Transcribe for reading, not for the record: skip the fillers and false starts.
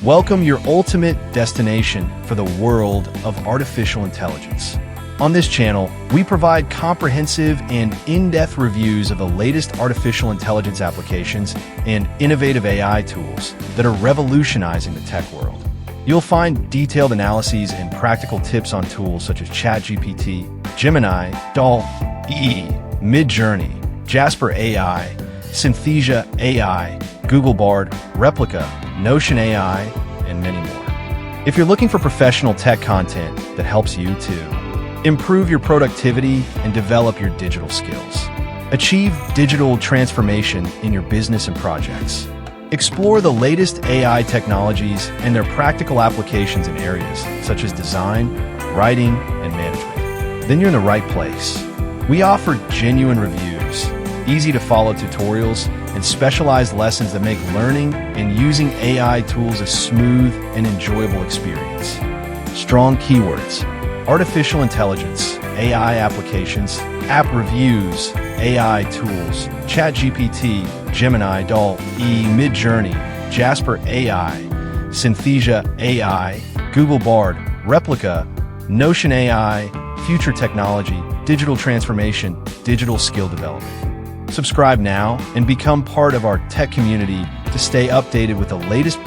Welcome your ultimate destination for the world of artificial intelligence. On this channel, we provide comprehensive and in-depth reviews of the latest artificial intelligence applications and innovative AI tools that are revolutionizing the tech world. You'll find detailed analyses and practical tips on tools such as ChatGPT, Gemini, DALL, Midjourney, Jasper AI, Synthesia AI, Google Bard, Replika, Notion AI, and many more. If you're looking for professional tech content that helps you to improve your productivity and develop your digital skills, achieve digital transformation in your business and projects, explore the latest AI technologies and their practical applications in areas such as design, writing, and management, then you're in the right place. We offer genuine reviews, easy-to-follow tutorials, and specialized lessons that make learning and using AI tools a smooth and enjoyable experience. Strong keywords: artificial intelligence, AI applications, app reviews, AI tools, ChatGPT, Gemini, DALL, Midjourney, Jasper AI, Synthesia AI, Google Bard, Replika, Notion AI, future technology, digital transformation, digital skill development. Subscribe now and become part of our tech community to stay updated with the latest